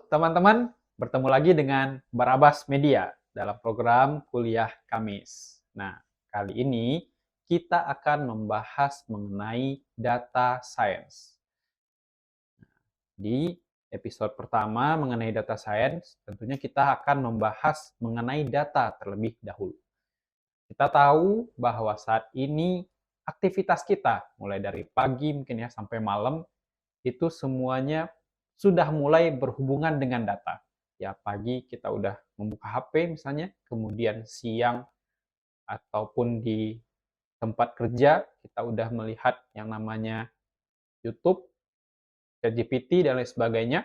teman-teman, bertemu lagi dengan Barabas Media dalam program Kuliah Kamis. Nah, kali ini kita akan membahas mengenai data science. Di episode pertama mengenai data science, tentunya kita akan membahas mengenai data terlebih dahulu. Kita tahu bahwa saat ini aktivitas kita, mulai dari pagi mungkin ya sampai malam, itu semuanya sudah mulai berhubungan dengan data. Ya, pagi kita udah membuka HP misalnya, kemudian siang ataupun di tempat kerja kita udah melihat yang namanya YouTube, ChatGPT dan lain sebagainya.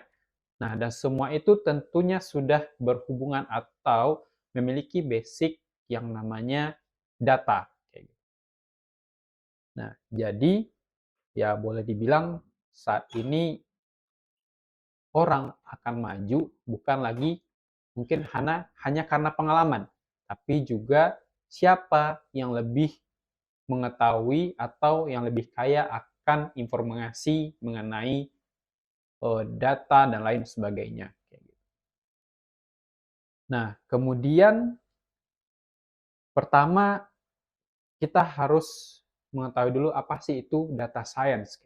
Nah, dan semua itu tentunya sudah berhubungan atau memiliki basic yang namanya data. Nah, jadi ya boleh dibilang saat ini orang akan maju bukan lagi mungkin hanya karena pengalaman, tapi juga siapa yang lebih mengetahui atau yang lebih kaya akan informasi mengenai data dan lain sebagainya. Nah, kemudian pertama kita harus mengetahui dulu apa sih itu data science.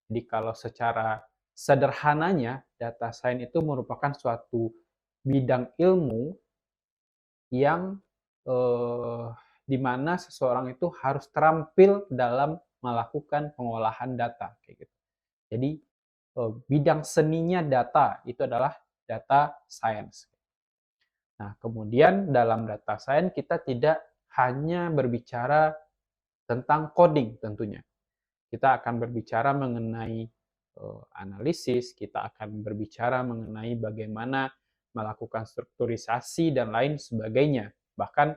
Jadi kalau secara sederhananya, data science itu merupakan suatu bidang ilmu yang di mana seseorang itu harus terampil dalam melakukan pengolahan data kayak gitu. Jadi bidang seninya data itu adalah data science. Nah, kemudian dalam data science kita tidak hanya berbicara tentang coding tentunya. Kita akan berbicara mengenai analisis, kita akan berbicara mengenai bagaimana melakukan strukturisasi dan lain sebagainya. Bahkan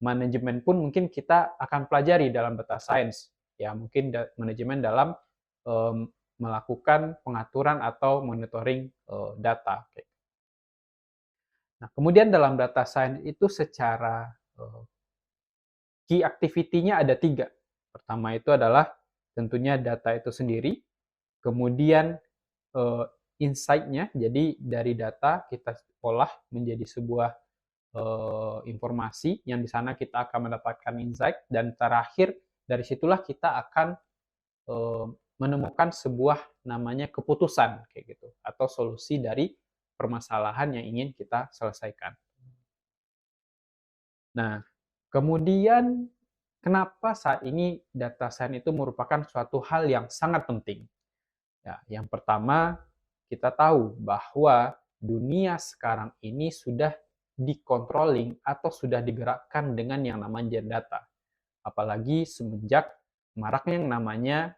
manajemen pun mungkin kita akan pelajari dalam data science. Ya, mungkin manajemen dalam melakukan pengaturan atau monitoring data. Nah, kemudian dalam data science itu secara key activity-nya ada 3. Pertama itu adalah tentunya data itu sendiri, kemudian insight-nya, jadi dari data kita olah menjadi sebuah informasi yang di sana kita akan mendapatkan insight, dan terakhir dari situlah kita akan menemukan sebuah namanya keputusan kayak gitu atau solusi dari permasalahan yang ingin kita selesaikan. Nah, kemudian kenapa saat ini data science itu merupakan suatu hal yang sangat penting? Ya, yang pertama, kita tahu bahwa dunia sekarang ini sudah dikontrolling atau sudah digerakkan dengan yang namanya data. Apalagi semenjak maraknya yang namanya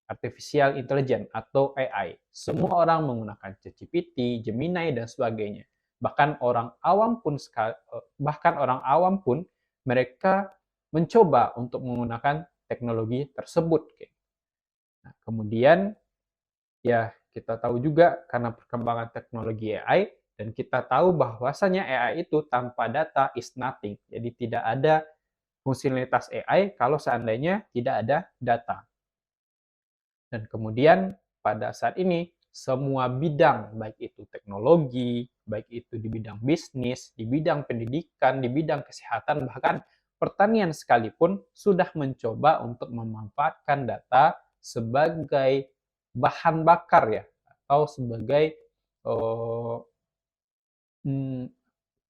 artificial intelligence atau AI. Semua orang menggunakan ChatGPT, Gemini dan sebagainya. Bahkan orang awam pun mereka mencoba untuk menggunakan teknologi tersebut. Nah, kemudian ya kita tahu juga karena perkembangan teknologi AI dan kita tahu bahwasanya AI itu tanpa data is nothing. Jadi tidak ada fungsionalitas AI kalau seandainya tidak ada data. Dan kemudian pada saat ini semua bidang, baik itu teknologi, baik itu di bidang bisnis, di bidang pendidikan, di bidang kesehatan, bahkan pertanian sekalipun sudah mencoba untuk memanfaatkan data sebagai bahan bakar ya, atau sebagai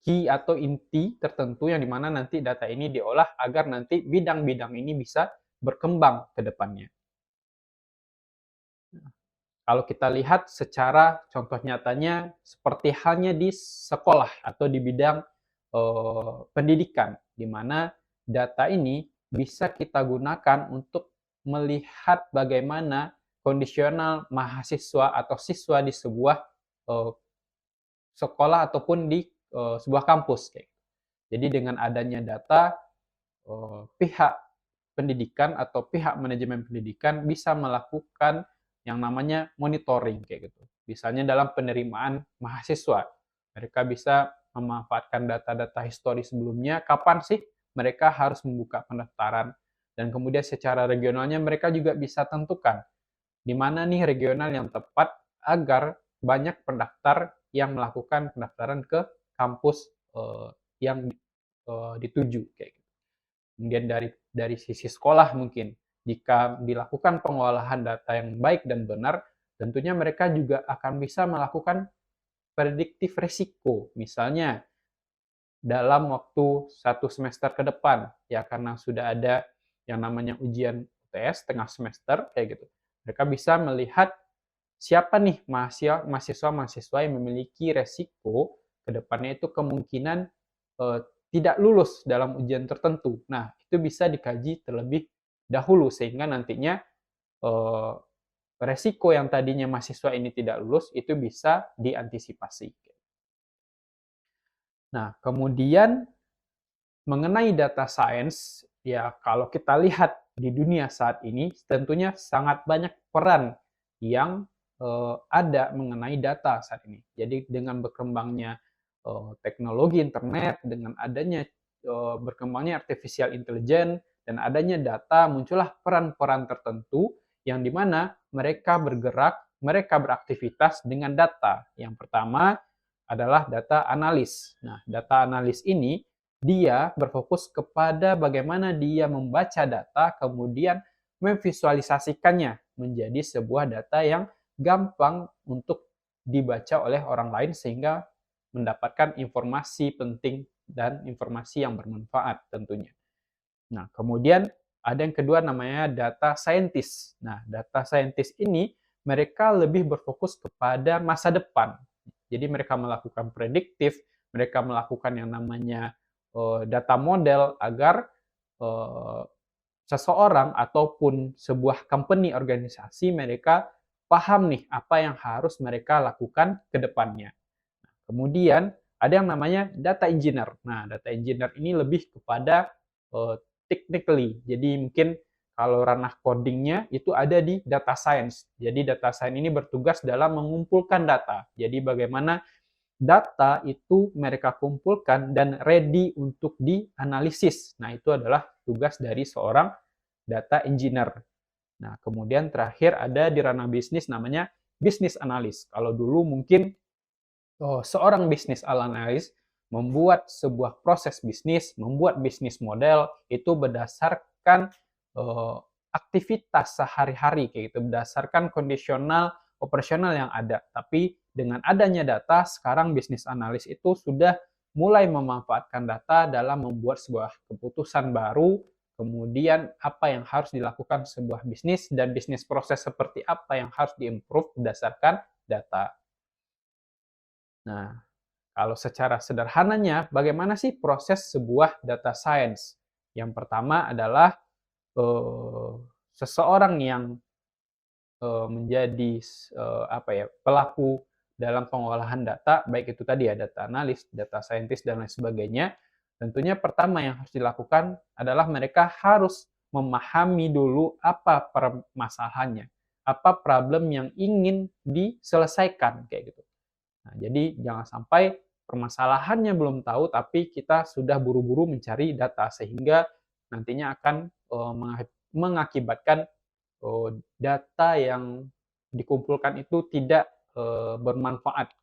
key atau inti tertentu yang dimana nanti data ini diolah agar nanti bidang-bidang ini bisa berkembang ke depannya. Kalau kita lihat secara contoh nyatanya seperti halnya di sekolah atau di bidang pendidikan, di mana data ini bisa kita gunakan untuk melihat bagaimana kondisional mahasiswa atau siswa di sebuah sekolah ataupun di sebuah kampus. Jadi dengan adanya data, pihak pendidikan atau pihak manajemen pendidikan bisa melakukan yang namanya monitoring kayak gitu. Misalnya dalam penerimaan mahasiswa, mereka bisa memanfaatkan data-data histori sebelumnya, kapan sih mereka harus membuka pendaftaran, dan kemudian secara regionalnya mereka juga bisa tentukan di mana nih regional yang tepat agar banyak pendaftar yang melakukan pendaftaran ke kampus yang dituju kayak gitu. Kemudian dari sisi sekolah mungkin, jika dilakukan pengolahan data yang baik dan benar, tentunya mereka juga akan bisa melakukan prediktif risiko. Misalnya dalam waktu 1 semester ke depan, ya karena sudah ada yang namanya ujian UTS tengah semester kayak gitu. Mereka bisa melihat siapa nih mahasiswa-mahasiswa yang memiliki resiko ke depannya itu kemungkinan tidak lulus dalam ujian tertentu. Nah, itu bisa dikaji terlebih dahulu sehingga nantinya eh, resiko yang tadinya mahasiswa ini tidak lulus itu bisa diantisipasi. Nah, kemudian mengenai data science, ya kalau kita lihat di dunia saat ini, tentunya sangat banyak peran yang ada mengenai data saat ini. Jadi dengan berkembangnya teknologi internet, dengan adanya berkembangnya artificial intelligence, dan adanya data, muncullah peran-peran tertentu yang dimana mereka bergerak, mereka beraktivitas dengan data. Yang pertama adalah data analis. Nah, data analis ini dia berfokus kepada bagaimana dia membaca data, kemudian memvisualisasikannya menjadi sebuah data yang gampang untuk dibaca oleh orang lain sehingga mendapatkan informasi penting dan informasi yang bermanfaat tentunya. Nah, kemudian ada yang kedua namanya data scientist. Nah, data scientist ini mereka lebih berfokus kepada masa depan. Jadi mereka melakukan prediktif, mereka melakukan yang namanya data model agar seseorang ataupun sebuah company organisasi mereka paham nih apa yang harus mereka lakukan ke depannya. Kemudian ada yang namanya data engineer. Nah, data engineer ini lebih kepada technically. Jadi mungkin kalau ranah codingnya itu ada di data science. Jadi data science ini bertugas dalam mengumpulkan data. Jadi bagaimana data itu mereka kumpulkan dan ready untuk dianalisis. Nah, itu adalah tugas dari seorang data engineer. Nah, kemudian terakhir ada di ranah bisnis namanya business analyst. Kalau dulu mungkin seorang business analyst membuat sebuah proses bisnis, membuat bisnis model itu berdasarkan aktivitas sehari-hari kayak gitu, berdasarkan kondisional operasional yang ada. Tapi dengan adanya data, sekarang bisnis analis itu sudah mulai memanfaatkan data dalam membuat sebuah keputusan baru, kemudian apa yang harus dilakukan sebuah bisnis, dan bisnis proses seperti apa yang harus diimprove berdasarkan data. Nah, kalau secara sederhananya, bagaimana sih proses sebuah data science? Yang pertama adalah seseorang yang menjadi pelaku dalam pengolahan data, baik itu tadi ya data analis, data scientist dan lain sebagainya. Tentunya pertama yang harus dilakukan adalah mereka harus memahami dulu apa permasalahannya, apa problem yang ingin diselesaikan kayak gitu. Nah, jadi jangan sampai permasalahannya belum tahu tapi kita sudah buru-buru mencari data sehingga nantinya akan mengakibatkan data yang dikumpulkan itu tidak bermanfaat.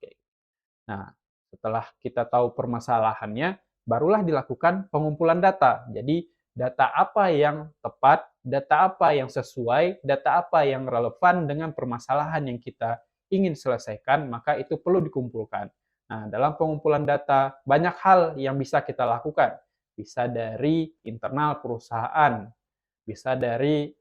Nah, setelah kita tahu permasalahannya, barulah dilakukan pengumpulan data. Jadi, data apa yang tepat, data apa yang sesuai, data apa yang relevan dengan permasalahan yang kita ingin selesaikan, maka itu perlu dikumpulkan. Nah, dalam pengumpulan data, banyak hal yang bisa kita lakukan. Bisa dari internal perusahaan, bisa dari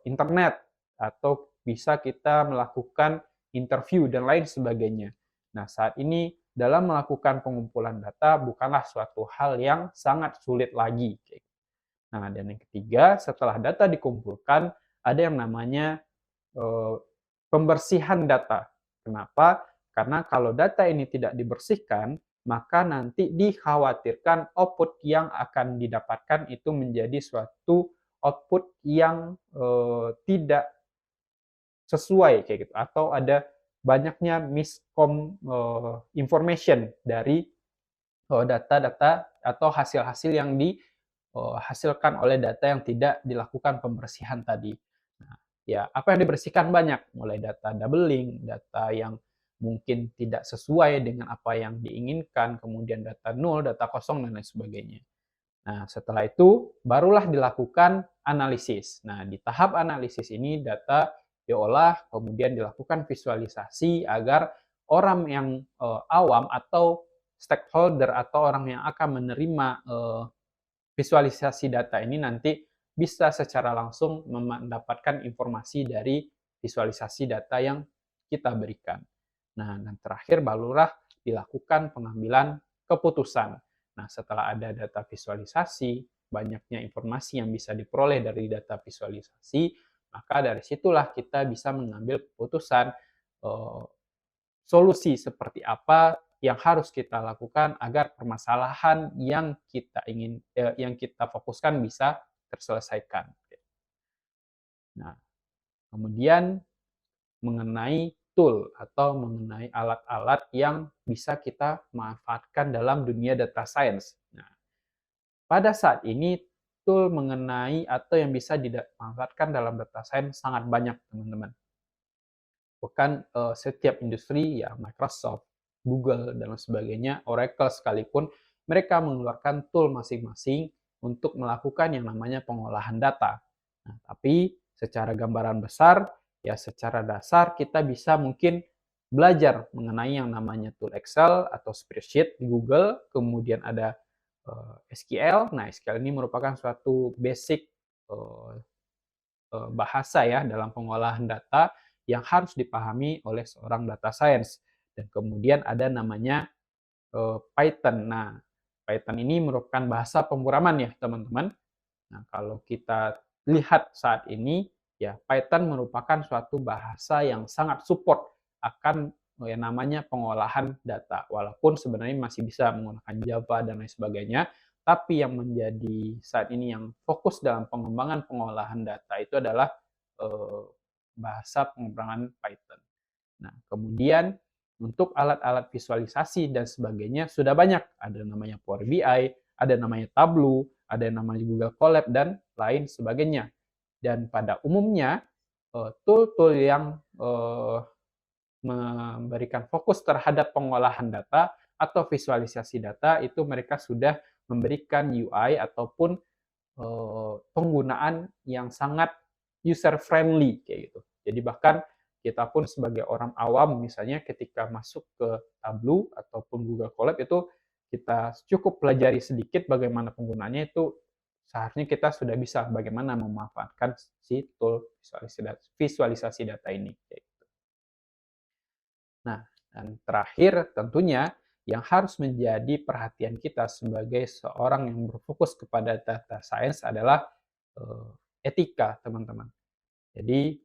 internet, atau bisa kita melakukan interview dan lain sebagainya. Nah, saat ini dalam melakukan pengumpulan data bukanlah suatu hal yang sangat sulit lagi. Nah, dan yang ketiga, setelah data dikumpulkan, ada yang namanya pembersihan data. Kenapa? Karena kalau data ini tidak dibersihkan, maka nanti dikhawatirkan output yang akan didapatkan itu menjadi suatu output yang tidak sesuai kayak gitu, atau ada banyaknya information dari data-data atau hasil-hasil yang dihasilkan oleh data yang tidak dilakukan pembersihan tadi. Nah, ya apa yang dibersihkan banyak, mulai data doubling, data yang mungkin tidak sesuai dengan apa yang diinginkan, kemudian data nol, data kosong, dan lain sebagainya. Nah, setelah itu barulah dilakukan analisis. Nah, di tahap analisis ini data diolah, kemudian dilakukan visualisasi agar orang yang awam atau stakeholder atau orang yang akan menerima visualisasi data ini nanti bisa secara langsung mendapatkan informasi dari visualisasi data yang kita berikan. Nah, dan terakhir barulah dilakukan pengambilan keputusan. Nah, setelah ada data visualisasi, banyaknya informasi yang bisa diperoleh dari data visualisasi, maka dari situlah kita bisa mengambil keputusan solusi seperti apa yang harus kita lakukan agar permasalahan yang kita fokuskan bisa terselesaikan. Nah, kemudian mengenai tool atau mengenai alat-alat yang bisa kita manfaatkan dalam dunia data science. Nah, pada saat ini tool mengenai atau yang bisa dimanfaatkan dalam data science sangat banyak, teman-teman. Bahkan setiap industri, ya Microsoft, Google, dan sebagainya, Oracle sekalipun, mereka mengeluarkan tool masing-masing untuk melakukan yang namanya pengolahan data. Nah, tapi secara gambaran besar, ya secara dasar kita bisa mungkin belajar mengenai yang namanya tool Excel atau spreadsheet di Google, kemudian ada SQL. Nah, SQL ini merupakan suatu basic bahasa ya dalam pengolahan data yang harus dipahami oleh seorang data science. Dan kemudian ada namanya Python. Nah, Python ini merupakan bahasa pemrograman ya, teman-teman. Nah, kalau kita lihat saat ini, ya Python merupakan suatu bahasa yang sangat support akan yang namanya pengolahan data. Walaupun sebenarnya masih bisa menggunakan Java dan lain sebagainya, tapi yang menjadi saat ini yang fokus dalam pengembangan pengolahan data itu adalah eh, bahasa pemrograman Python. Nah, kemudian untuk alat-alat visualisasi dan sebagainya sudah banyak. Ada namanya Power BI, ada namanya Tableau, ada namanya Google Colab, dan lain sebagainya. Dan pada umumnya, tool-tool yang memberikan fokus terhadap pengolahan data atau visualisasi data itu mereka sudah memberikan UI ataupun penggunaan yang sangat user friendly kayak gitu. Jadi bahkan kita pun sebagai orang awam misalnya ketika masuk ke Tableau ataupun Google Colab itu kita cukup pelajari sedikit bagaimana penggunaannya itu seharusnya kita sudah bisa bagaimana memanfaatkan si tool visualisasi data ini. Nah, dan terakhir tentunya yang harus menjadi perhatian kita sebagai seorang yang berfokus kepada data science adalah etika, teman-teman. Jadi,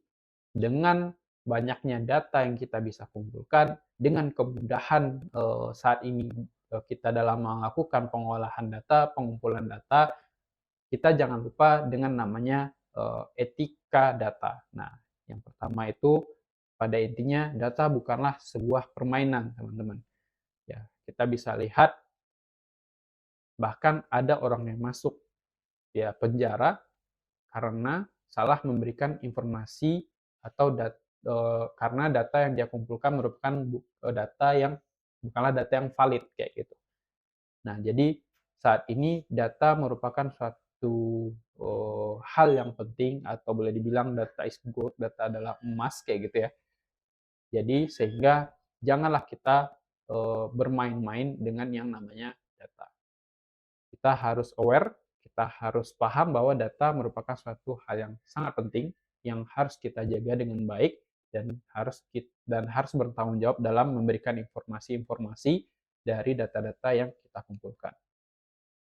dengan banyaknya data yang kita bisa kumpulkan, dengan kemudahan saat ini kita dalam melakukan pengolahan data, pengumpulan data, kita jangan lupa dengan namanya etika data. Nah, yang pertama itu pada intinya data bukanlah sebuah permainan, teman-teman. Ya, kita bisa lihat bahkan ada orang yang masuk ya penjara karena salah memberikan informasi atau karena data yang dia kumpulkan merupakan data yang bukanlah data yang valid kayak gitu. Nah, jadi saat ini data merupakan suatu hal yang penting atau boleh dibilang data is gold, data adalah emas kayak gitu ya. Jadi sehingga janganlah kita bermain-main dengan yang namanya data. Kita harus aware, kita harus paham bahwa data merupakan suatu hal yang sangat penting yang harus kita jaga dengan baik dan harus bertanggung jawab dalam memberikan informasi-informasi dari data-data yang kita kumpulkan.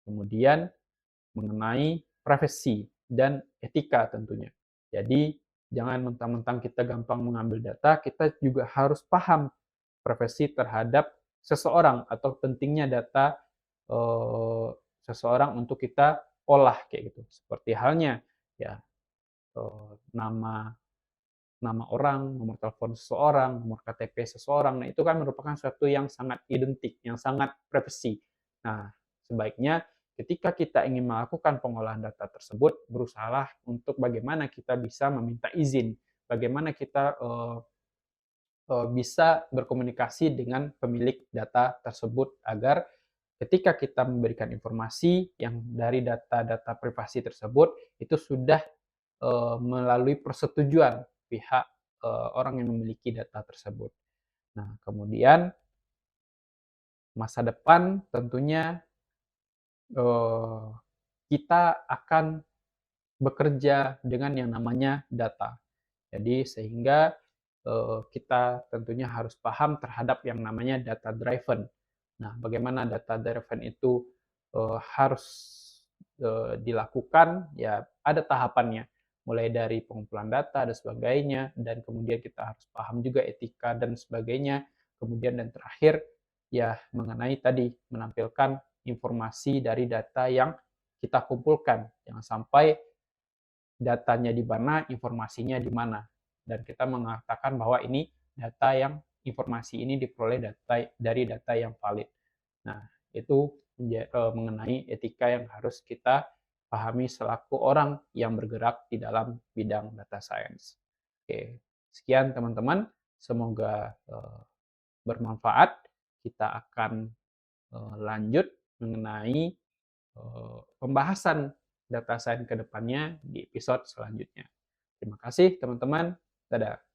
Kemudian mengenai privasi dan etika tentunya. Jadi jangan mentang-mentang kita gampang mengambil data, kita juga harus paham privasi terhadap seseorang atau pentingnya data seseorang untuk kita olah kayak gitu. Seperti halnya ya nama nama orang, nomor telepon seseorang, nomor KTP seseorang. Nah, itu kan merupakan sesuatu yang sangat identik, yang sangat privasi. Nah, sebaiknya ketika kita ingin melakukan pengolahan data tersebut, berusahalah untuk bagaimana kita bisa meminta izin, bagaimana kita bisa berkomunikasi dengan pemilik data tersebut agar ketika kita memberikan informasi yang dari data-data privasi tersebut itu sudah melalui persetujuan pihak orang yang memiliki data tersebut. Nah, kemudian masa depan tentunya eh, kita akan bekerja dengan yang namanya data. Jadi sehingga kita tentunya harus paham terhadap yang namanya data driven. Nah, bagaimana data driven itu harus dilakukan? Ya, ada tahapannya, mulai dari pengumpulan data dan sebagainya, dan kemudian kita harus paham juga etika dan sebagainya. Kemudian dan terakhir, ya mengenai tadi menampilkan informasi dari data yang kita kumpulkan, jangan sampai datanya di mana, informasinya di mana. Dan kita mengatakan bahwa ini data yang informasi ini diperoleh dari data yang valid. Nah, itu mengenai etika yang harus kita pahami selaku orang yang bergerak di dalam bidang data science. Oke, sekian teman-teman. Semoga bermanfaat. Kita akan lanjut mengenai pembahasan data science ke depannya di episode selanjutnya. Terima kasih teman-teman. Dadah.